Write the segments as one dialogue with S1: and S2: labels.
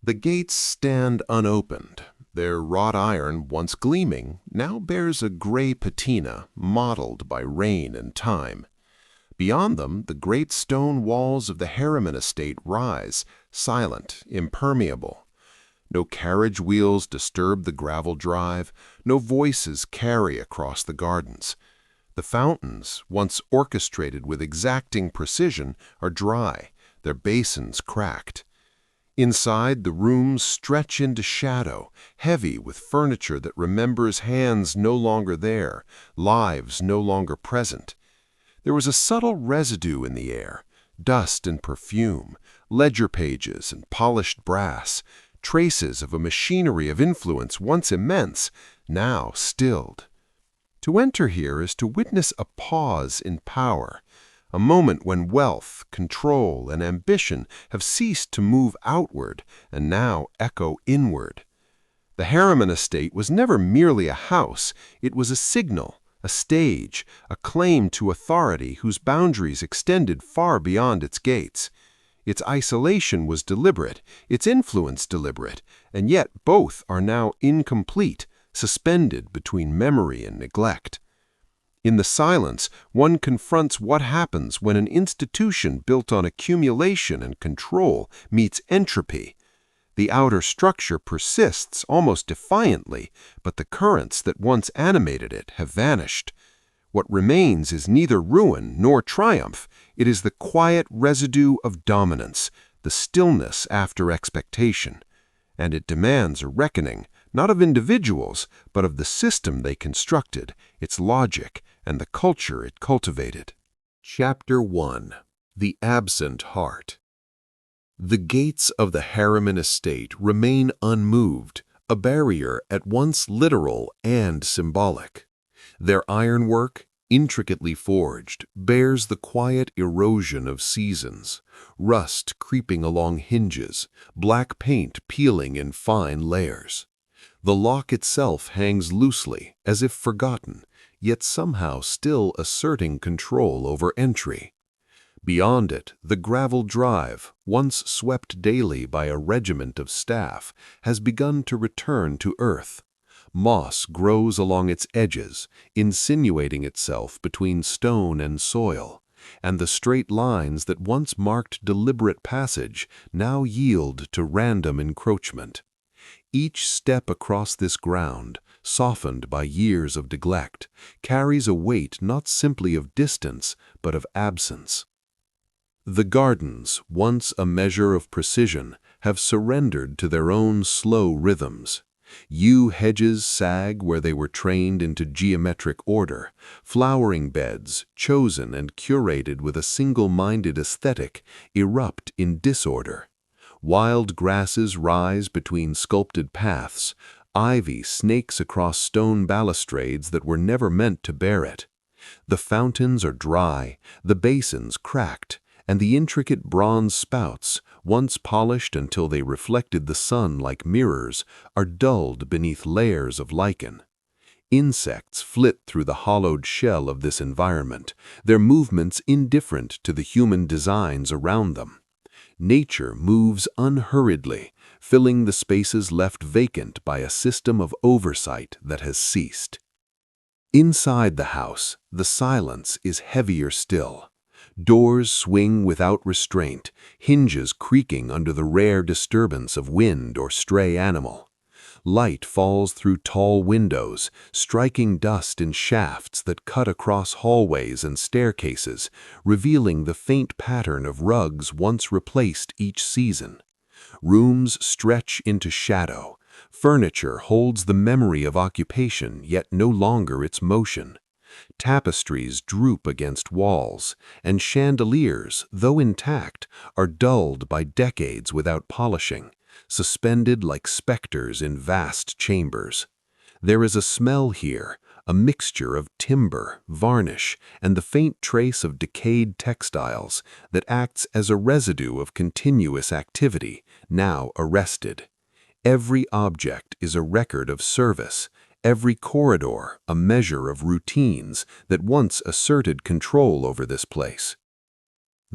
S1: The gates stand unopened. Their wrought iron, once gleaming, now bears a gray patina mottled by rain and time. Beyond them, the great stone walls of the Harriman Estate rise, silent, impermeable. No carriage wheels disturb the gravel drive, no voices carry across the gardens. The fountains, once orchestrated with exacting precision, are dry, their basins cracked. Inside, the rooms stretch into shadow, heavy with furniture that remembers hands no longer there, lives no longer present. There was a subtle residue in the air, dust and perfume, ledger pages and polished brass, traces of a machinery of influence once immense, now stilled. To enter here is to witness a pause in power, a moment when wealth, control, and ambition have ceased to move outward and now echo inward. The Harriman Estate was never merely a house, it was a signal, a stage, a claim to authority whose boundaries extended far beyond its gates. Its isolation was deliberate, its influence deliberate, and yet both are now incomplete, suspended between memory and neglect. In the silence, one confronts what happens when an institution built on accumulation and control meets entropy. The outer structure persists almost defiantly, but the currents that once animated it have vanished. What remains is neither ruin nor triumph. It is the quiet residue of dominance, the stillness after expectation. And it demands a reckoning, not of individuals, but of the system they constructed, its logic, and the culture it cultivated. Chapter 1. The Absent Heart. The gates of the Harriman Estate remain unmoved, a barrier at once literal and symbolic. Their ironwork, intricately forged, bears the quiet erosion of seasons, rust creeping along hinges, black paint peeling in fine layers. The lock itself hangs loosely, as if forgotten, yet somehow still asserting control over entry. Beyond it, the gravel drive, once swept daily by a regiment of staff, has begun to return to earth. Moss grows along its edges, insinuating itself between stone and soil, and the straight lines that once marked deliberate passage now yield to random encroachment. Each step across this ground, softened by years of neglect, carries a weight not simply of distance, but of absence. The gardens, once a measure of precision, have surrendered to their own slow rhythms. Yew hedges sag where they were trained into geometric order, flowering beds, chosen and curated with a single-minded aesthetic, erupt in disorder. Wild grasses rise between sculpted paths, ivy snakes across stone balustrades that were never meant to bear it. The fountains are dry, the basins cracked, and the intricate bronze spouts, once polished until they reflected the sun like mirrors, are dulled beneath layers of lichen. Insects flit through the hollowed shell of this environment, their movements indifferent to the human designs around them. Nature moves unhurriedly, filling the spaces left vacant by a system of oversight that has ceased. Inside the house, the silence is heavier still. Doors swing without restraint, hinges creaking under the rare disturbance of wind or stray animal. Light falls through tall windows, striking dust in shafts that cut across hallways and staircases, revealing the faint pattern of rugs once replaced each season. Rooms stretch into shadow. Furniture holds the memory of occupation, yet no longer its motion. Tapestries droop against walls, and chandeliers, though intact, are dulled by decades without polishing, suspended like specters in vast chambers. There is a smell here, a mixture of timber, varnish, and the faint trace of decayed textiles that acts as a residue of continuous activity, now arrested. Every object is a record of service, every corridor a measure of routines that once asserted control over this place.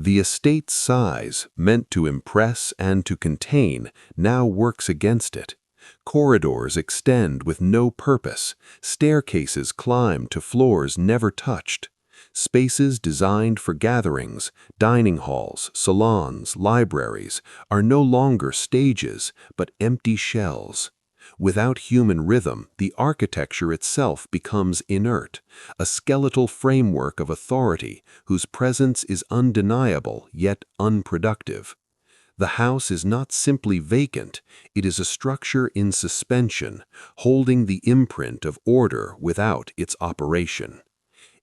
S2: The estate's size, meant to impress and to contain, now works against it. Corridors extend with no purpose, staircases climb to floors never touched. Spaces designed for gatherings, dining halls, salons, libraries, are no longer stages, but empty shells. Without human rhythm, the architecture itself becomes inert, a skeletal framework of authority whose presence is undeniable yet unproductive. The house is not simply vacant, it is a structure in suspension, holding the imprint of order without its operation.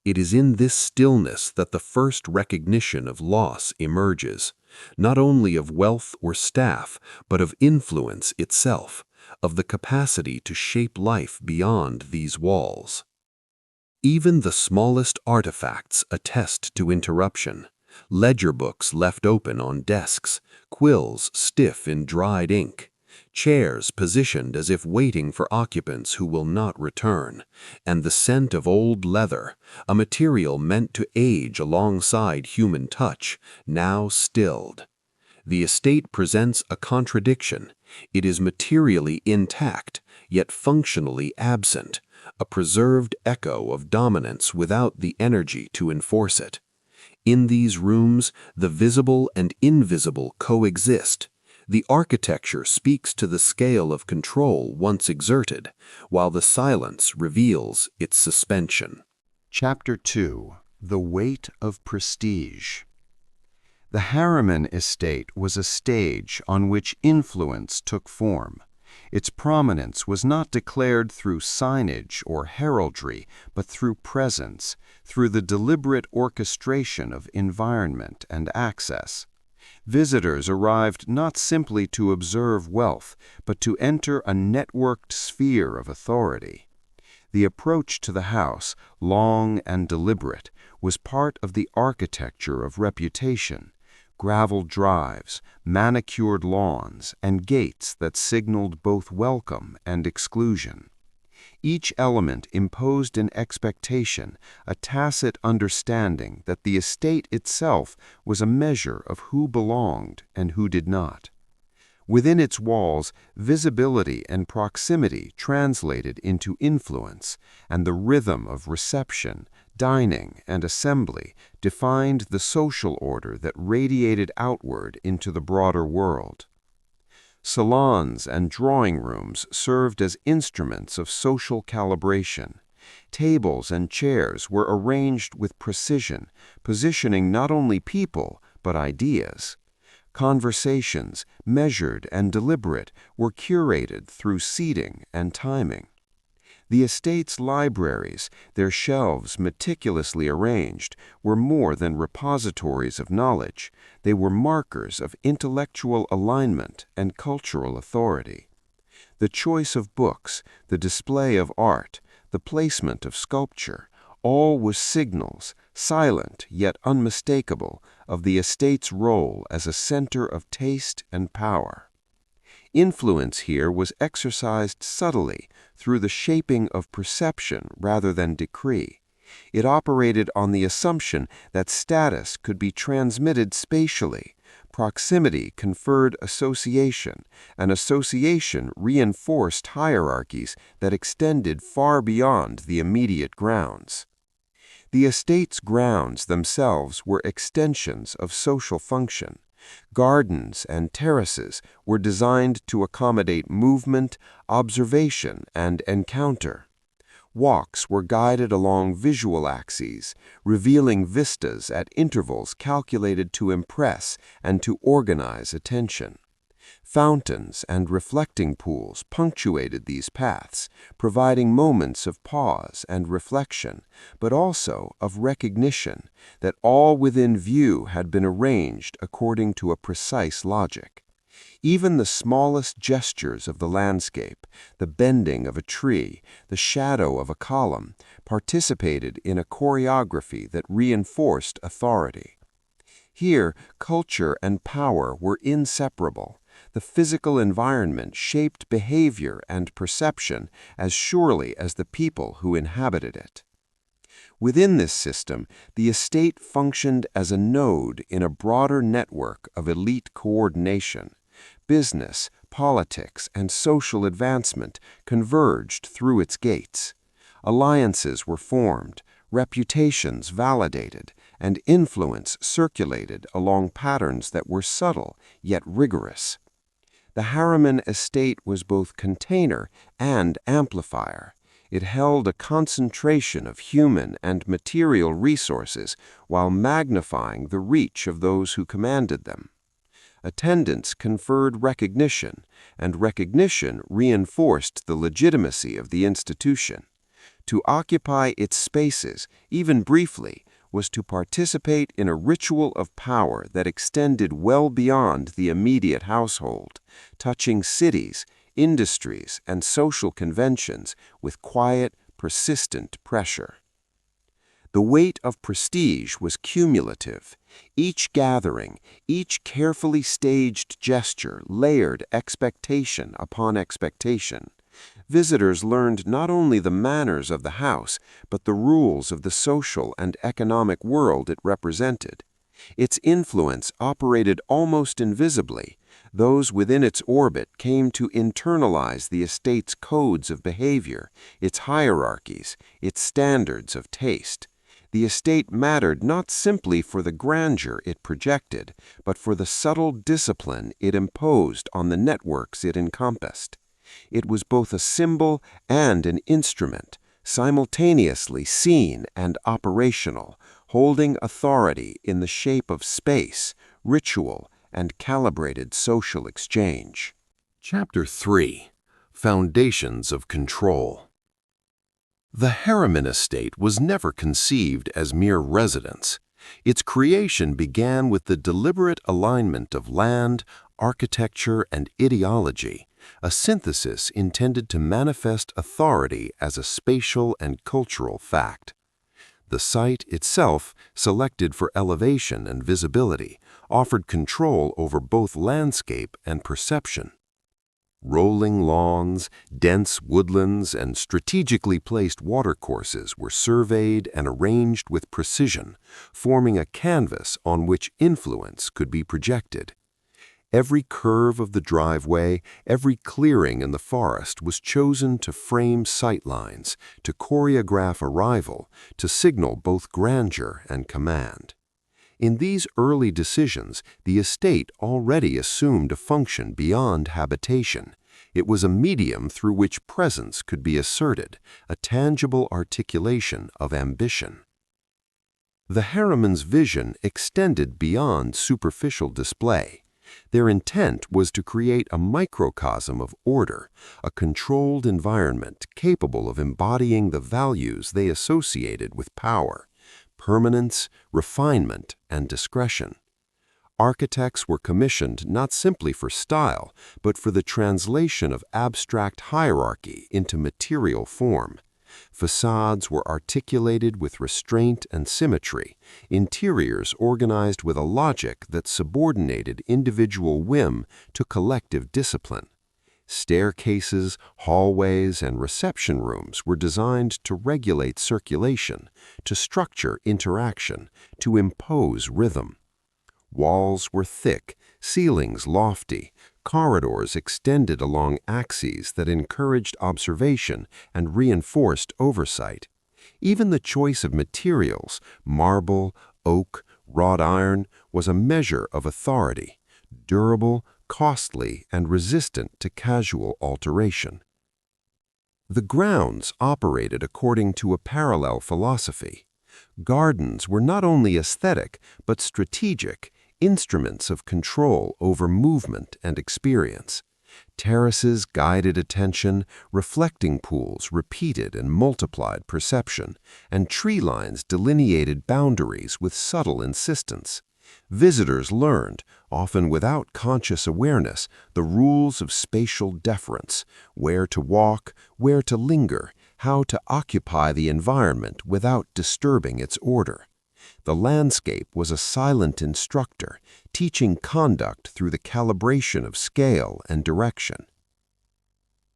S2: It is in this stillness that the first recognition of loss emerges, not only of wealth or staff, but of influence itself, of the capacity to shape life beyond these walls. Even the smallest artifacts attest to interruption. Ledger books left open on desks, quills stiff in dried ink, chairs positioned as if waiting for occupants who will not return, and the scent of old leather, a material meant to age alongside human touch, now stilled. The estate presents a contradiction. It is materially intact, yet functionally absent, a preserved echo of dominance without the energy to enforce it. In these rooms, the visible and invisible coexist. The architecture speaks to the scale of control once exerted, while the silence reveals its suspension.
S3: Chapter 2: The Weight of Prestige. The Harriman Estate was a stage on which influence took form. Its prominence was not declared through signage or heraldry, but through presence, through the deliberate orchestration of environment and access. Visitors arrived not simply to observe wealth, but to enter a networked sphere of authority. The approach to the house, long and deliberate, was part of the architecture of reputation. Graveled drives, manicured lawns, and gates that signaled both welcome and exclusion. Each element imposed an expectation, a tacit understanding that the estate itself was a measure of who belonged and who did not. Within its walls, visibility and proximity translated into influence, and the rhythm of reception, dining, and assembly defined the social order that radiated outward into the broader world. Salons and drawing rooms served as instruments of social calibration. Tables and chairs were arranged with precision, positioning not only people, but ideas. Conversations, measured and deliberate, were curated through seating and timing. The estate's libraries, their shelves meticulously arranged, were more than repositories of knowledge. They were markers of intellectual alignment and cultural authority. The choice of books, the display of art, the placement of sculpture, all was signals, silent yet unmistakable, of the estate's role as a center of taste and power. Influence here was exercised subtly through the shaping of perception rather than decree. It operated on the assumption that status could be transmitted spatially. Proximity conferred association, and association reinforced hierarchies that extended far beyond the immediate grounds. The estate's grounds themselves were extensions of social function. Gardens and terraces were designed to accommodate movement, observation, and encounter. Walks were guided along visual axes, revealing vistas at intervals calculated to impress and to organize attention. Fountains and reflecting pools punctuated these paths, providing moments of pause and reflection, but also of recognition that all within view had been arranged according to a precise logic. Even the smallest gestures of the landscape, the bending of a tree, the shadow of a column, participated in a choreography that reinforced authority. Here, culture and power were inseparable. The physical environment shaped behavior and perception as surely as the people who inhabited it. Within this system, the estate functioned as a node in a broader network of elite coordination. Business, politics, and social advancement converged through its gates. Alliances were formed, reputations validated, and influence circulated along patterns that were subtle yet rigorous. The Harriman estate was both container and amplifier. It held a concentration of human and material resources while magnifying the reach of those who commanded them. Attendance conferred recognition, and recognition reinforced the legitimacy of the institution. To occupy its spaces, even briefly, was to participate in a ritual of power that extended well beyond the immediate household, touching cities, industries, and social conventions with quiet, persistent pressure. The weight of prestige was cumulative. Each gathering, each carefully staged gesture layered expectation upon expectation. Visitors learned not only the manners of the house, but the rules of the social and economic world it represented. Its influence operated almost invisibly. Those within its orbit came to internalize the estate's codes of behavior, its hierarchies, its standards of taste. The estate mattered not simply for the grandeur it projected, but for the subtle discipline it imposed on the networks it encompassed. It was both a symbol and an instrument, simultaneously seen and operational, holding authority in the shape of space, ritual, and calibrated social exchange.
S2: Chapter 3. Foundations of Control. The Harriman estate was never conceived as mere residence. Its creation began with the deliberate alignment of land, architecture, and ideology, a synthesis intended to manifest authority as a spatial and cultural fact. The site itself, selected for elevation and visibility, offered control over both landscape and perception. Rolling lawns, dense woodlands, and strategically placed watercourses were surveyed and arranged with precision, forming a canvas on which influence could be projected. Every curve of the driveway, every clearing in the forest was chosen to frame sightlines, to choreograph arrival, to signal both grandeur and command. In these early decisions, the estate already assumed a function beyond habitation. It was a medium through which presence could be asserted, a tangible articulation of ambition. The Harriman's vision extended beyond superficial display. Their intent was to create a microcosm of order, a controlled environment capable of embodying the values they associated with power: permanence, refinement, and discretion. Architects were commissioned not simply for style, but for the translation of abstract hierarchy into material form. Facades were articulated with restraint and symmetry, interiors organized with a logic that subordinated individual whim to collective discipline. Staircases, hallways, and reception rooms were designed to regulate circulation, to structure interaction, to impose rhythm. Walls were thick, ceilings lofty, corridors extended along axes that encouraged observation and reinforced oversight. Even the choice of materials, marble, oak, wrought iron, was a measure of authority, durable, costly, and resistant to casual alteration. The grounds operated according to a parallel philosophy. Gardens were not only aesthetic, but strategic, instruments of control over movement and experience. Terraces guided attention, reflecting pools repeated and multiplied perception, and tree lines delineated boundaries with subtle insistence. Visitors learned, often without conscious awareness, the rules of spatial deference: where to walk, where to linger, how to occupy the environment without disturbing its order. The landscape was a silent instructor, teaching conduct through the calibration of scale and direction.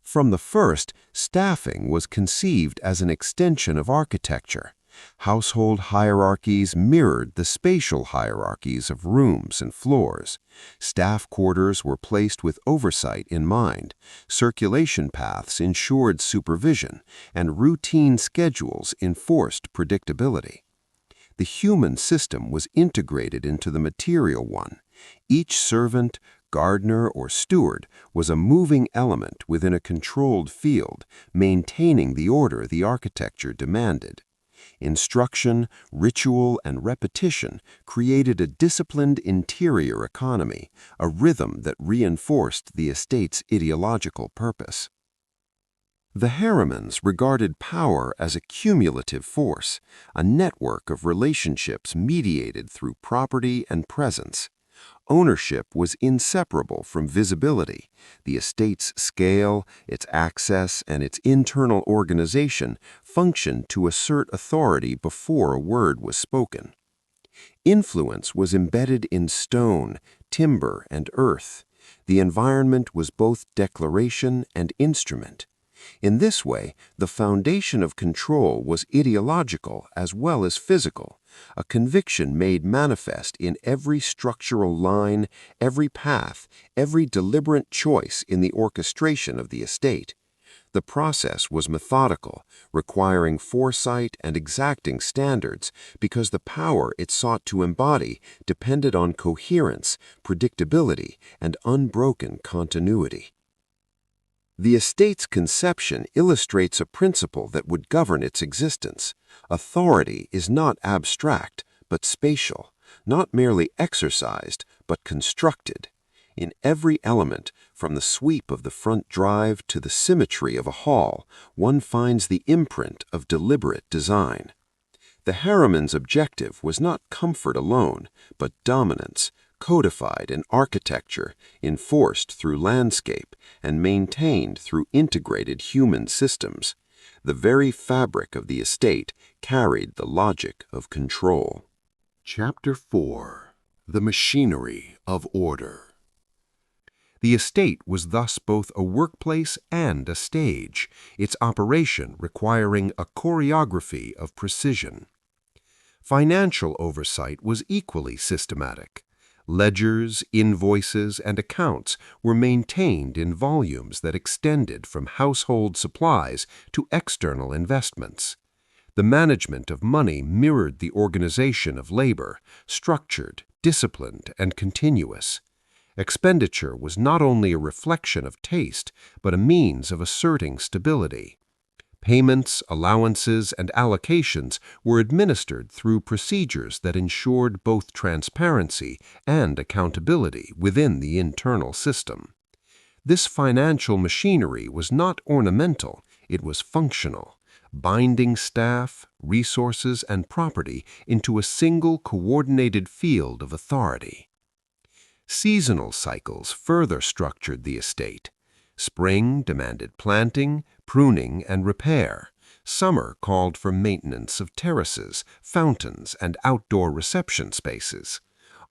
S2: From the first, staffing was conceived as an extension of architecture.
S3: Household hierarchies mirrored the spatial hierarchies of rooms and floors. Staff quarters were placed with oversight in mind. Circulation paths ensured supervision, and routine schedules enforced predictability. The human system was integrated into the material one. Each servant, gardener, or steward was a moving element within a controlled field, maintaining the order the architecture demanded. Instruction, ritual, and repetition created a disciplined interior economy, a rhythm that reinforced the estate's ideological purpose. The Harrimans regarded power as a cumulative force, a network of relationships mediated through property and presence. Ownership was inseparable from visibility. The estate's scale, its access, and its internal organization functioned to assert authority before a word was spoken. Influence was embedded in stone, timber, and earth. The environment was both declaration and instrument. In this way, the foundation of control was ideological as well as physical, a conviction made manifest in every structural line, every path, every deliberate choice in the orchestration of the estate. The process was methodical, requiring foresight and exacting standards because the power it sought to embody depended on coherence, predictability, and unbroken continuity. The estate's conception illustrates a principle that would govern its existence. Authority is not abstract, but spatial, not merely exercised, but constructed. In every element, from the sweep of the front drive to the symmetry of a hall, one finds the imprint of deliberate design. The Harriman's objective was not comfort alone, but dominance, codified in architecture, enforced through landscape, and maintained through integrated human systems. The very fabric of the estate carried the logic of control.
S1: Chapter 4. The Machinery of Order. The estate was thus both a workplace and a stage, its operation requiring a choreography of precision. Financial oversight was equally systematic. Ledgers, invoices, and accounts were maintained in volumes that extended from household supplies to external investments. The management of money mirrored the organization of labor, structured, disciplined, and continuous. Expenditure was not only a reflection of taste, but a means of asserting stability. Payments, allowances, and allocations were administered through procedures that ensured both transparency and accountability within the internal system. This financial machinery was not ornamental, it was functional, binding staff, resources, and property into a single coordinated field of authority. Seasonal cycles further structured the estate. Spring demanded planting, pruning, and repair. Summer called for maintenance of terraces, fountains, and outdoor reception spaces.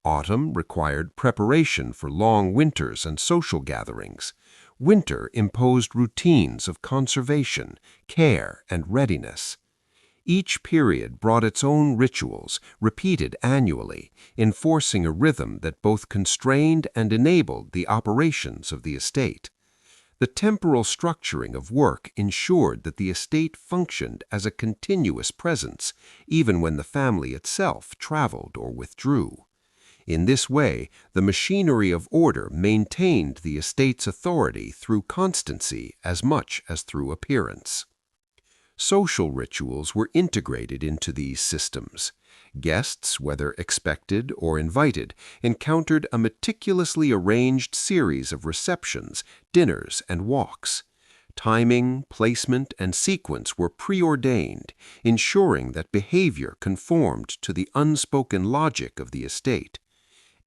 S1: Autumn required preparation for long winters and social gatherings. Winter imposed routines of conservation, care, and readiness. Each period brought its own rituals, repeated annually, enforcing a rhythm that both constrained and enabled the operations of the estate. The temporal structuring of work ensured that the estate functioned as a continuous presence, even when the family itself traveled or withdrew. In this way, the machinery of order maintained the estate's authority through constancy as much as through appearance. Social rituals were integrated into these systems. Guests, whether expected or invited, encountered a meticulously arranged series of receptions, dinners, and walks. Timing, placement, and sequence were preordained, ensuring that behavior conformed to the unspoken logic of the estate.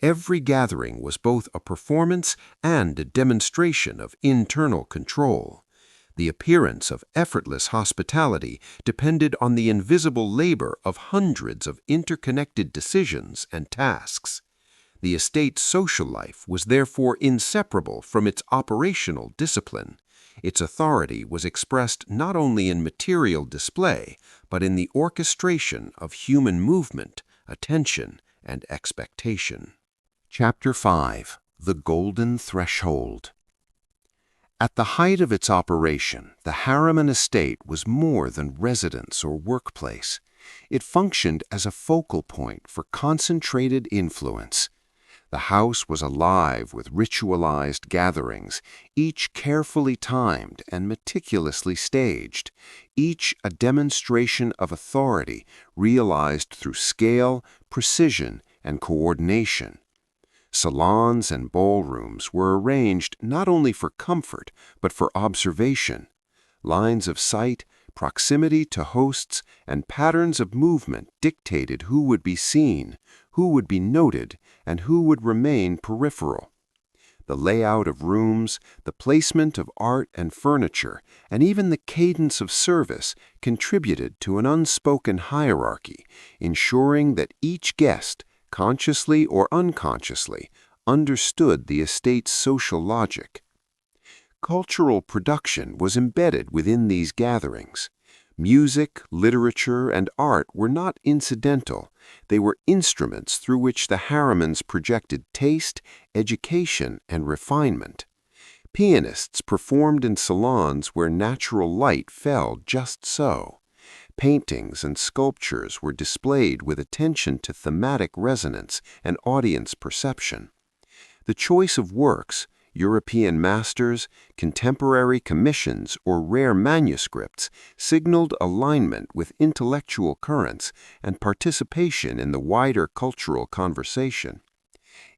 S1: Every gathering was both a performance and a demonstration of internal control. The appearance of effortless hospitality depended on the invisible labor of hundreds of interconnected decisions and tasks. The estate's social life was therefore inseparable from its operational discipline. Its authority was expressed not only in material display, but in the orchestration of human movement, attention, and expectation.
S3: Chapter 5. The Golden Threshold. At the height of its operation, the Harriman Estate was more than residence or workplace. It functioned as a focal point for concentrated influence. The house was alive with ritualized gatherings, each carefully timed and meticulously staged, each a demonstration of authority realized through scale, precision, and coordination. Salons and ballrooms were arranged not only for comfort, but for observation. Lines of sight, proximity to hosts, and patterns of movement dictated who would be seen, who would be noted, and who would remain peripheral. The layout of rooms, the placement of art and furniture, and even the cadence of service contributed to an unspoken hierarchy, ensuring that each guest, consciously or unconsciously, understood the estate's social logic. Cultural production was embedded within these gatherings. Music, literature, and art were not incidental. They were instruments through which the Harrimans projected taste, education, and refinement. Pianists performed in salons where natural light fell just so. Paintings and sculptures were displayed with attention to thematic resonance and audience perception. The choice of works, European masters, contemporary commissions, or rare manuscripts signaled alignment with intellectual currents and participation in the wider cultural conversation.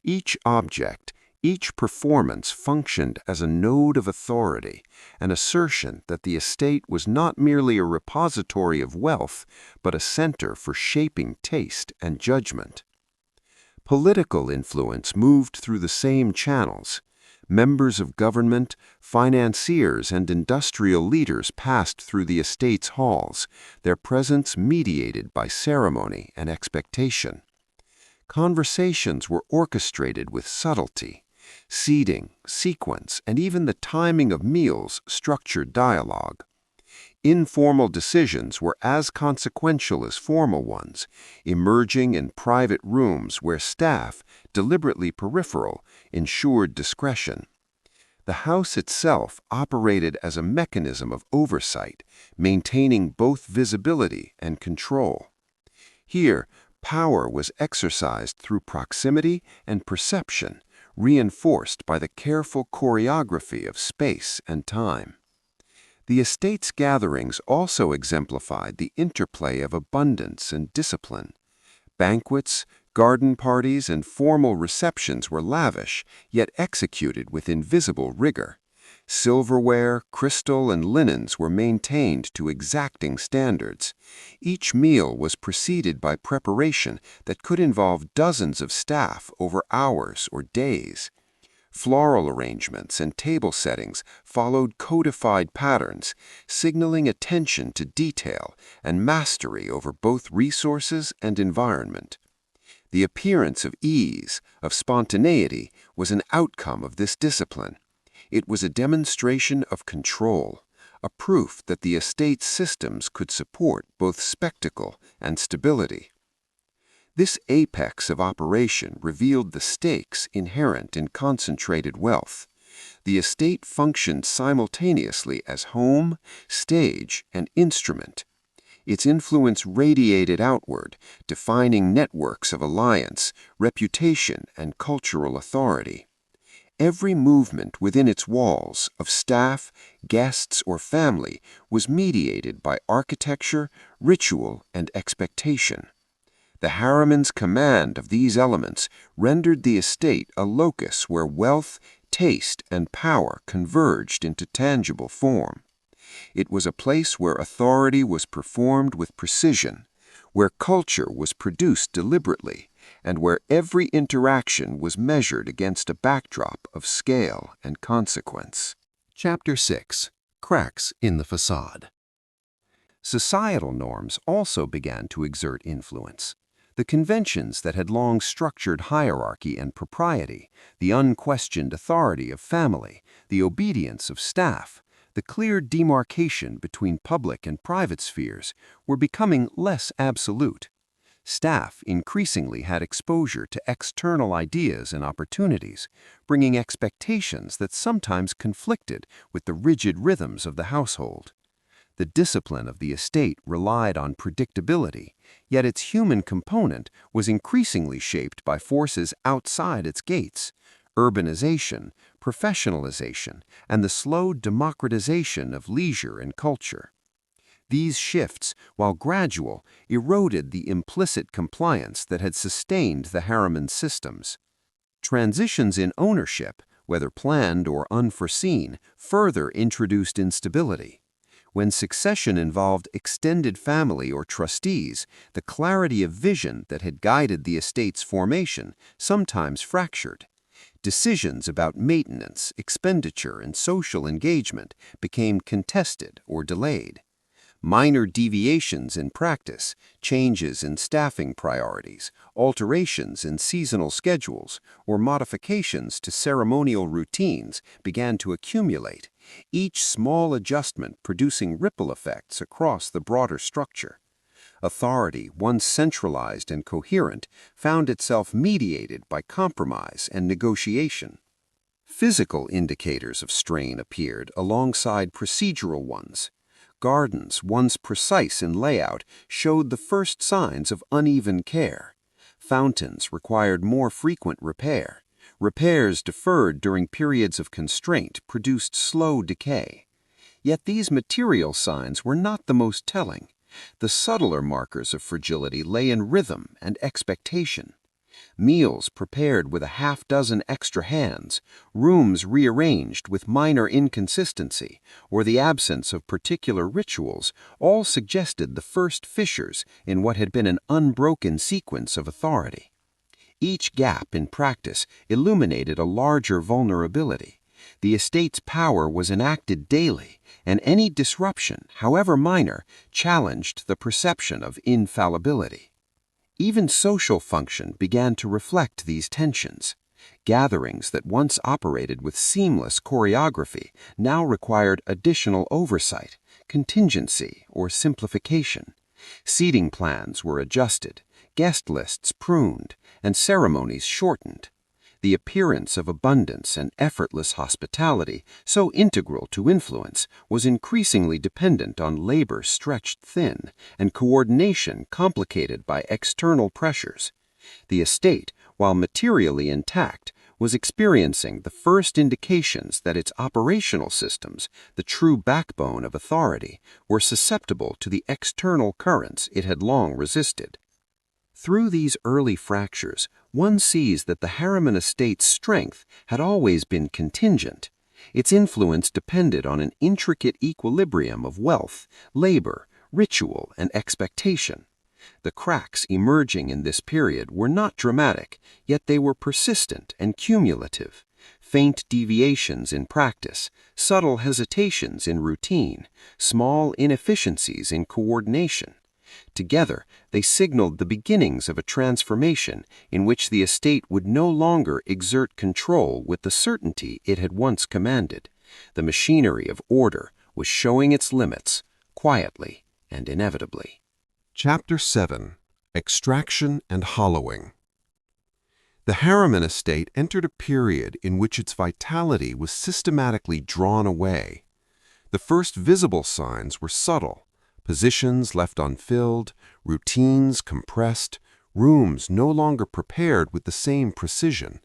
S3: Each object, each performance functioned as a node of authority, an assertion that the estate was not merely a repository of wealth, but a center for shaping taste and judgment. Political influence moved through the same channels. Members of government, financiers, and industrial leaders passed through the estate's halls, their presence mediated by ceremony and expectation. Conversations were orchestrated with subtlety. Seating, sequence, and even the timing of meals structured dialogue. Informal decisions were as consequential as formal ones, emerging in private rooms where staff, deliberately peripheral, ensured discretion. The house itself operated as a mechanism of oversight, maintaining both visibility and control. Here, power was exercised through proximity and perception, reinforced by the careful choreography of space and time. The estate's gatherings also exemplified the interplay of abundance and discipline. Banquets, garden parties, and formal receptions were lavish, yet executed with invisible rigor. Silverware, crystal, and linens were maintained to exacting standards. Each meal was preceded by preparation that could involve dozens of staff over hours or days. Floral arrangements and table settings followed codified patterns, signaling attention to detail and mastery over both resources and environment. The appearance of ease, of spontaneity, was an outcome of this discipline. It was a demonstration of control, a proof that the estate's systems could support both spectacle and stability. This apex of operation revealed the stakes inherent in concentrated wealth. The estate functioned simultaneously as home, stage, and instrument. Its influence radiated outward, defining networks of alliance, reputation, and cultural authority. Every movement within its walls, of staff, guests, or family, was mediated by architecture, ritual, and expectation. The Harriman's command of these elements rendered the estate a locus where wealth, taste, and power converged into tangible form. It was a place where authority was performed with precision, where culture was produced deliberately, and where every interaction was measured against a backdrop of scale and consequence. Chapter 6. Cracks in the Facade. Societal norms also began to exert influence. The conventions that had long structured hierarchy and propriety, the unquestioned authority of family, the obedience of staff, the clear demarcation between public and private spheres were becoming less absolute. Staff increasingly had exposure to external ideas and opportunities, bringing expectations that sometimes conflicted with the rigid rhythms of the household. The discipline of the estate relied on predictability, yet its human component was increasingly shaped by forces outside its gates: urbanization, professionalization, and the slow democratization of leisure and culture. These shifts, while gradual, eroded the implicit compliance that had sustained the Harriman systems. Transitions in ownership, whether planned or unforeseen, further introduced instability. When succession involved extended family or trustees, the clarity of vision that had guided the estate's formation sometimes fractured. Decisions about maintenance, expenditure, and social engagement became contested or delayed. Minor deviations in practice, changes in staffing priorities, alterations in seasonal schedules, or modifications to ceremonial routines began to accumulate, each small adjustment producing ripple effects across the broader structure. Authority, once centralized and coherent, found itself mediated by compromise and negotiation. Physical indicators of strain appeared alongside procedural ones. Gardens, once precise in layout, showed the first signs of uneven care. Fountains required more frequent repair. Repairs deferred during periods of constraint produced slow decay. Yet these material signs were not the most telling. The subtler markers of fragility lay in rhythm and expectation. Meals prepared with a half-dozen extra hands, rooms rearranged with minor inconsistency, or the absence of particular rituals all suggested the first fissures in what had been an unbroken sequence of authority. Each gap in practice illuminated a larger vulnerability. The estate's power was enacted daily, and any disruption, however minor, challenged the perception of infallibility. Even social function began to reflect these tensions. Gatherings that once operated with seamless choreography now required additional oversight, contingency, or simplification. Seating plans were adjusted, guest lists pruned, and ceremonies shortened. The appearance of abundance and effortless hospitality, so integral to influence, was increasingly dependent on labor stretched thin and coordination complicated by external pressures. The estate, while materially intact, was experiencing the first indications that its operational systems, the true backbone of authority, were susceptible to the external currents it had long resisted. Through these early fractures, one sees that the Harriman estate's strength had always been contingent. Its influence depended on an intricate equilibrium of wealth, labor, ritual, and expectation. The cracks emerging in this period were not dramatic, yet they were persistent and cumulative. Faint deviations in practice, subtle hesitations in routine, small inefficiencies in coordination. Together, they signaled the beginnings of a transformation in which the estate would no longer exert control with the certainty it had once commanded. The machinery of order was showing its limits, quietly and inevitably.
S1: Chapter 7. Extraction and Hollowing. The Harriman estate entered a period in which its vitality was systematically drawn away. The first visible signs were subtle. Positions left unfilled, routines compressed, rooms no longer prepared with the same precision.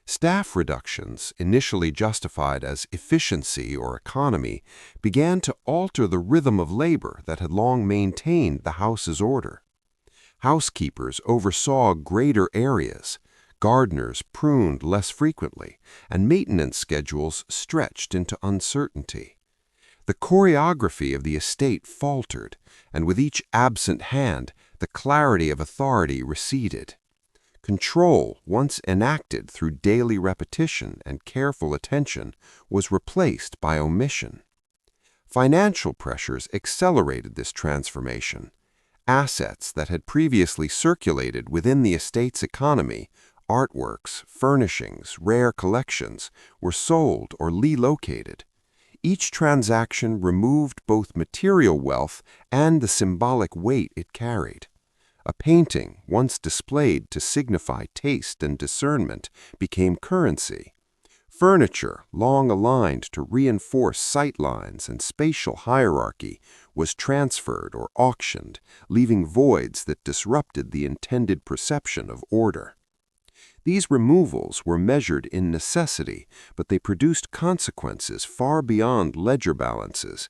S1: Staff reductions, initially justified as efficiency or economy, began to alter the rhythm of labor that had long maintained the house's order. Housekeepers oversaw greater areas, gardeners pruned less frequently, and maintenance schedules stretched into uncertainty. The choreography of the estate faltered, and with each absent hand, the clarity of authority receded. Control, once enacted through daily repetition and careful attention, was replaced by omission. Financial pressures accelerated this transformation.
S2: Assets that had previously circulated within the estate's economy, artworks, furnishings, rare collections, were sold or relocated. Each transaction removed both material wealth and the symbolic weight it carried. A painting, once displayed to signify taste and discernment, became currency. Furniture, long aligned to reinforce sightlines and spatial hierarchy, was transferred or auctioned, leaving voids that disrupted the intended perception of order. These removals were measured in necessity, but they produced consequences far beyond ledger balances.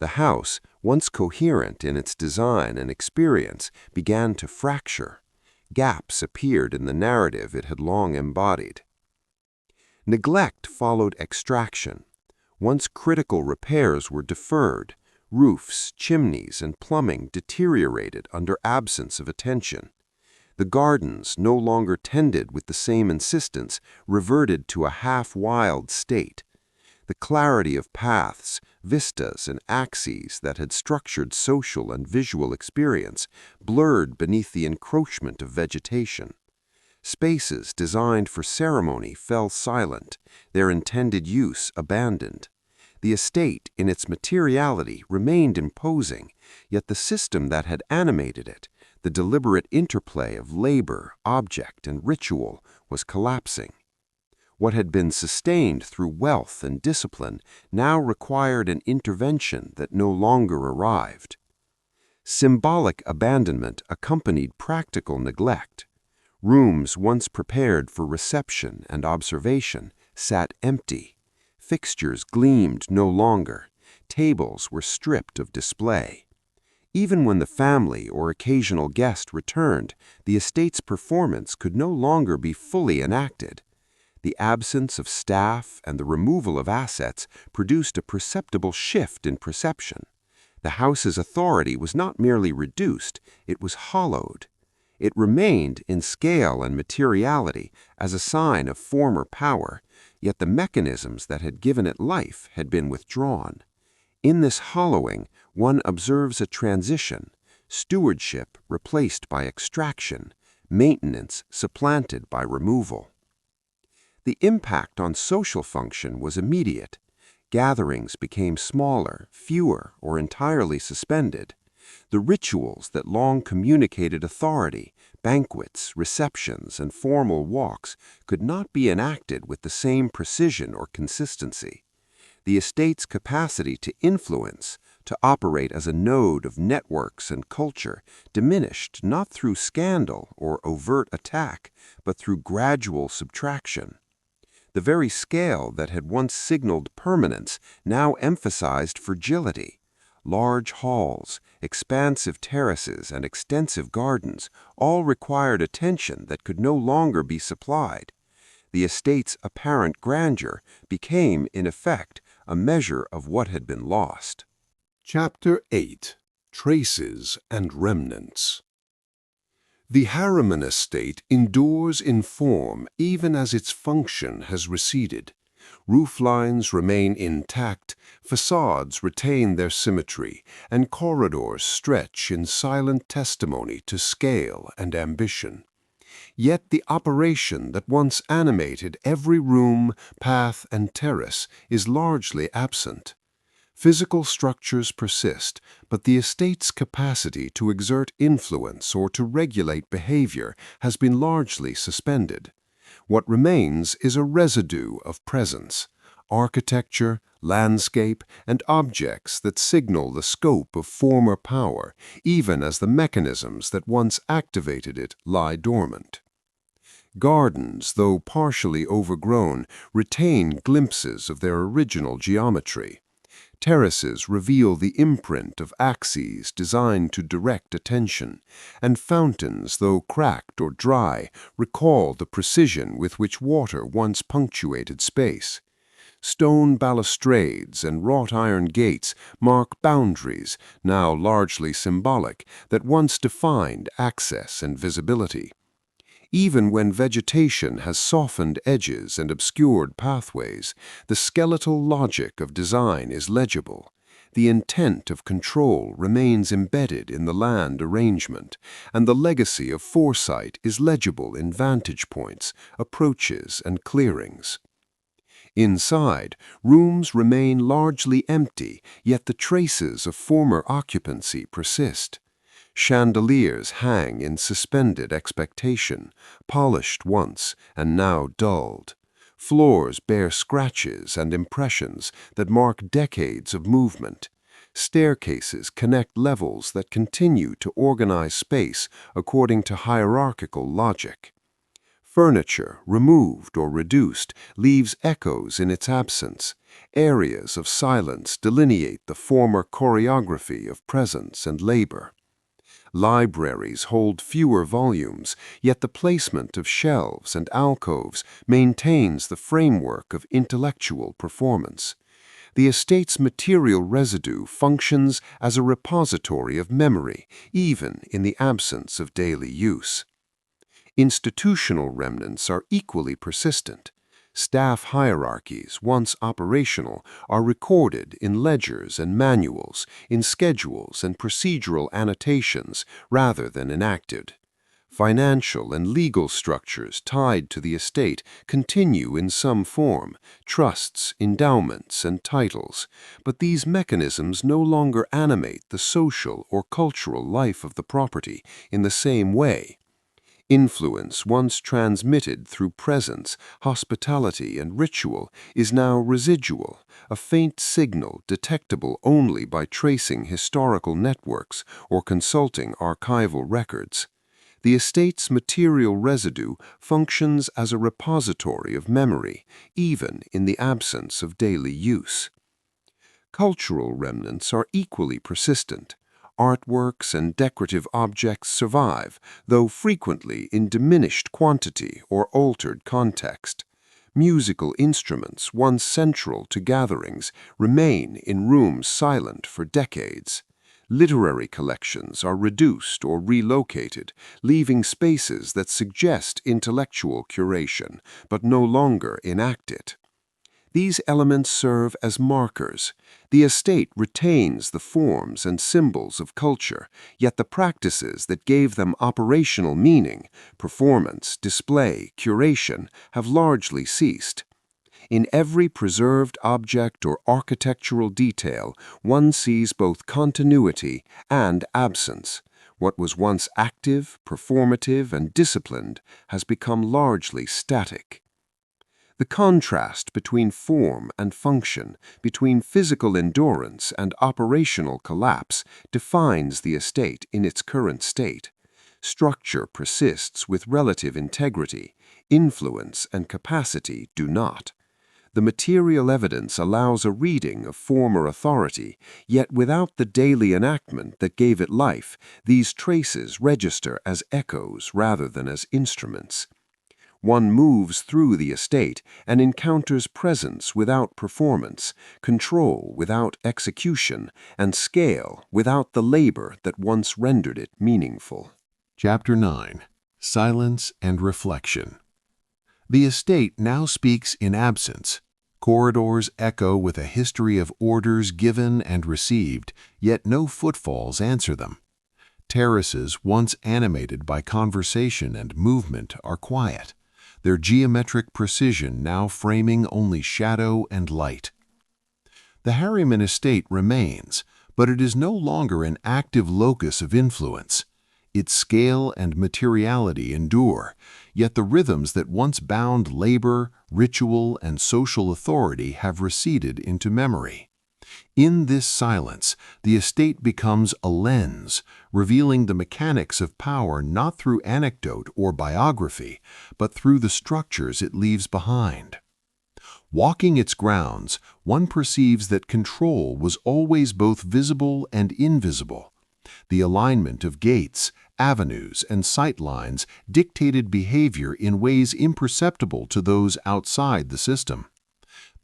S2: The house, once coherent in its design and experience, began to fracture. Gaps appeared in the narrative it had long embodied. Neglect followed extraction. Once critical repairs were deferred, roofs, chimneys, and plumbing deteriorated under absence of attention. The gardens, no longer tended with the same insistence, reverted to a half-wild state. The clarity of paths, vistas, and axes that had structured social and visual experience blurred beneath the encroachment of vegetation. Spaces designed for ceremony fell silent, their intended use abandoned. The estate, in its materiality, remained imposing, yet the system that had animated it, the deliberate interplay of labor, object, and ritual, was collapsing. What had been sustained through wealth and discipline now required an intervention that no longer arrived. Symbolic abandonment accompanied practical neglect. Rooms once prepared for reception and observation sat empty. Fixtures gleamed no longer. Tables were stripped of display. Even when the family or occasional guest returned, the estate's performance could no longer be fully enacted. The absence of staff and the removal of assets produced a perceptible shift in perception. The house's authority was not merely reduced, it was hollowed. It remained in scale and materiality as a sign of former power, yet the mechanisms that had given it life had been withdrawn. In this hollowing, one observes a transition, stewardship replaced by extraction, maintenance supplanted by removal. The impact on social function was immediate. Gatherings became smaller, fewer, or entirely suspended. The rituals that long communicated authority, banquets, receptions, and formal walks, could not be enacted with the same precision or consistency. The estate's capacity to influence, to operate as a node of networks and culture, diminished not through scandal or overt attack, but through gradual subtraction. The very scale that had once signaled permanence now emphasized fragility. Large halls, expansive terraces, and extensive gardens all required attention that could no longer be supplied. The estate's apparent grandeur became, in effect, a measure of what had been lost.
S1: Chapter 8. Traces and Remnants. The Harriman Estate endures in form even as its function has receded. Roof lines remain intact, facades retain their symmetry, and corridors stretch in silent testimony to scale and ambition. Yet the operation that once animated every room, path, and terrace is largely absent. Physical structures persist, but the estate's capacity to exert influence or to regulate behavior has been largely suspended. What remains is a residue of presence, architecture, landscape, and objects that signal the scope of former power, even as the mechanisms that once activated it lie dormant. Gardens, though partially overgrown, retain glimpses of their original geometry. Terraces reveal the imprint of axes designed to direct attention, and fountains, though cracked or dry, recall the precision with which water once punctuated space. Stone balustrades and wrought iron gates mark boundaries, now largely symbolic, that once defined access and visibility. Even when vegetation has softened edges and obscured pathways, the skeletal logic of design is legible. The intent of control remains embedded in the land arrangement, and the legacy of foresight is legible in vantage points, approaches, and clearings. Inside, rooms remain largely empty, yet the traces of former occupancy persist. Chandeliers hang in suspended expectation, polished once and now dulled. Floors bear scratches and impressions that mark decades of movement. Staircases connect levels that continue to organize space according to hierarchical logic. Furniture, removed or reduced, leaves echoes in its absence. Areas of silence delineate the former choreography of presence and labor. Libraries hold fewer volumes, yet the placement of shelves and alcoves maintains the framework of intellectual performance. The estate's material residue functions as a repository of memory, even in the absence of daily use. Institutional remnants are equally persistent. Staff hierarchies, once operational, are recorded in ledgers and manuals, in schedules and procedural annotations, rather than enacted. Financial and legal structures tied to the estate continue in some form, trusts, endowments, and titles, but these mechanisms no longer animate the social or cultural life of the property in the same way. Influence once transmitted through presence, hospitality, and ritual is now residual, a faint signal detectable only by tracing historical networks or consulting archival records. The estate's material residue functions as a repository of memory, even in the absence of daily use. Cultural remnants are equally persistent. Artworks and decorative objects survive, though frequently in diminished quantity or altered context. Musical instruments, once central to gatherings, remain in rooms silent for decades. Literary collections are reduced or relocated, leaving spaces that suggest intellectual curation, but no longer enact it. These elements serve as markers. The estate retains the forms and symbols of culture, yet the practices that gave them operational meaning, performance, display, curation, have largely ceased. In every preserved object or architectural detail, one sees both continuity and absence. What was once active, performative, and disciplined has become largely static. The contrast between form and function, between physical endurance and operational collapse, defines the estate in its current state. Structure persists with relative integrity. Influence and capacity do not. The material evidence allows a reading of former authority, yet without the daily enactment that gave it life, these traces register as echoes rather than as instruments. One moves through the estate and encounters presence without performance, control without execution, and scale without the labor that once rendered it meaningful.
S2: Chapter 9. Silence and Reflection. The estate now speaks in absence. Corridors echo with a history of orders given and received, yet no footfalls answer them. Terraces once animated by conversation and movement are quiet, their geometric precision now framing only shadow and light. The Harriman estate remains, but it is no longer an active locus of influence. Its scale and materiality endure, yet the rhythms that once bound labor, ritual, and social authority have receded into memory. In this silence, the estate becomes a lens, revealing the mechanics of power not through anecdote or biography, but through the structures it leaves behind. Walking its grounds, one perceives that control was always both visible and invisible. The alignment of gates, avenues, and sightlines dictated behavior in ways imperceptible to those outside the system.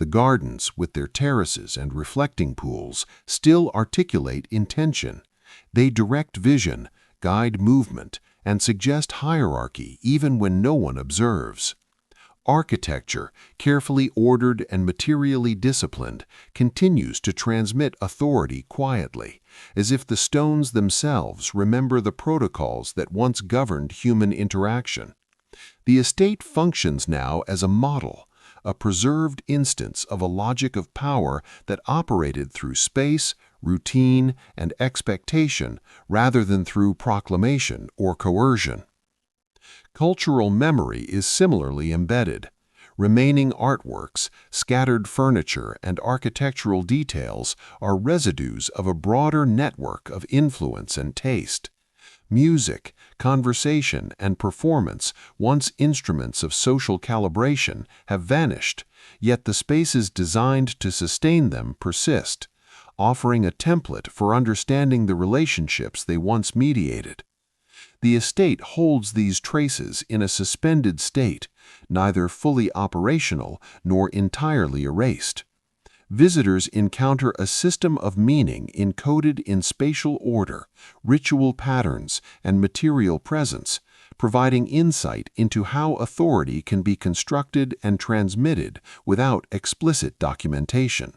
S2: The gardens, with their terraces and reflecting pools, still articulate intention. They direct vision, guide movement, and suggest hierarchy even when no one observes. Architecture, carefully ordered and materially disciplined, continues to transmit authority quietly, as if the stones themselves remember the protocols that once governed human interaction. The estate functions now as a model, a preserved instance of a logic of power that operated through space, routine, and expectation rather than through proclamation or coercion. Cultural memory is similarly embedded. Remaining artworks, scattered furniture, and architectural details are residues of a broader network of influence and taste. Music, conversation, and performance, once instruments of social calibration, have vanished, yet the spaces designed to sustain them persist, offering a template for understanding the relationships they once mediated. The estate holds these traces in a suspended state, neither fully operational nor entirely erased. Visitors encounter a system of meaning encoded in spatial order, ritual patterns, and material presence, providing insight into how authority can be constructed and transmitted without explicit documentation.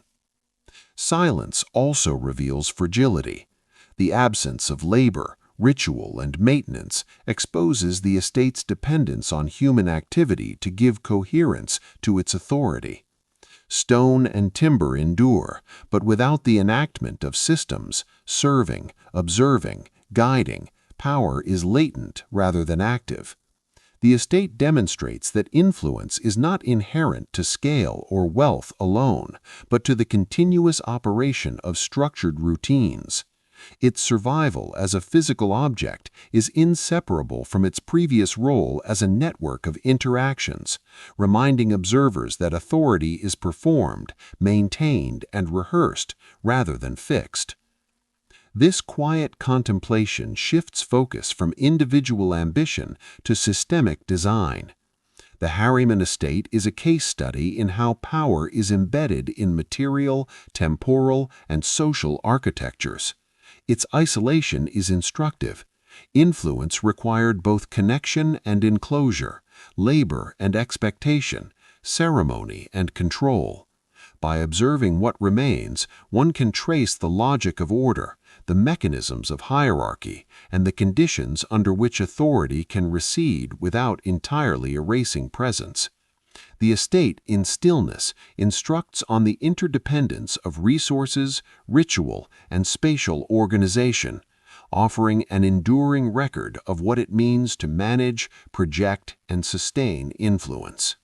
S2: Silence also reveals fragility. The absence of labor, ritual, and maintenance exposes the estate's dependence on human activity to give coherence to its authority. Stone and timber endure, but without the enactment of systems, serving, observing, guiding, power is latent rather than active. The estate demonstrates that influence is not inherent to scale or wealth alone, but to the continuous operation of structured routines. Its survival as a physical object is inseparable from its previous role as a network of interactions, reminding observers that authority is performed, maintained, and rehearsed rather than fixed. This quiet contemplation shifts focus from individual ambition to systemic design. The Harriman Estate is a case study in how power is embedded in material, temporal, and social architectures. Its isolation is instructive. Influence required both connection and enclosure, labor and expectation, ceremony and control. By observing what remains, one can trace the logic of order, the mechanisms of hierarchy, and the conditions under which authority can recede without entirely erasing presence. The estate, in stillness, instructs on the interdependence of resources, ritual, and spatial organization, offering an enduring record of what it means to manage, project, and sustain influence.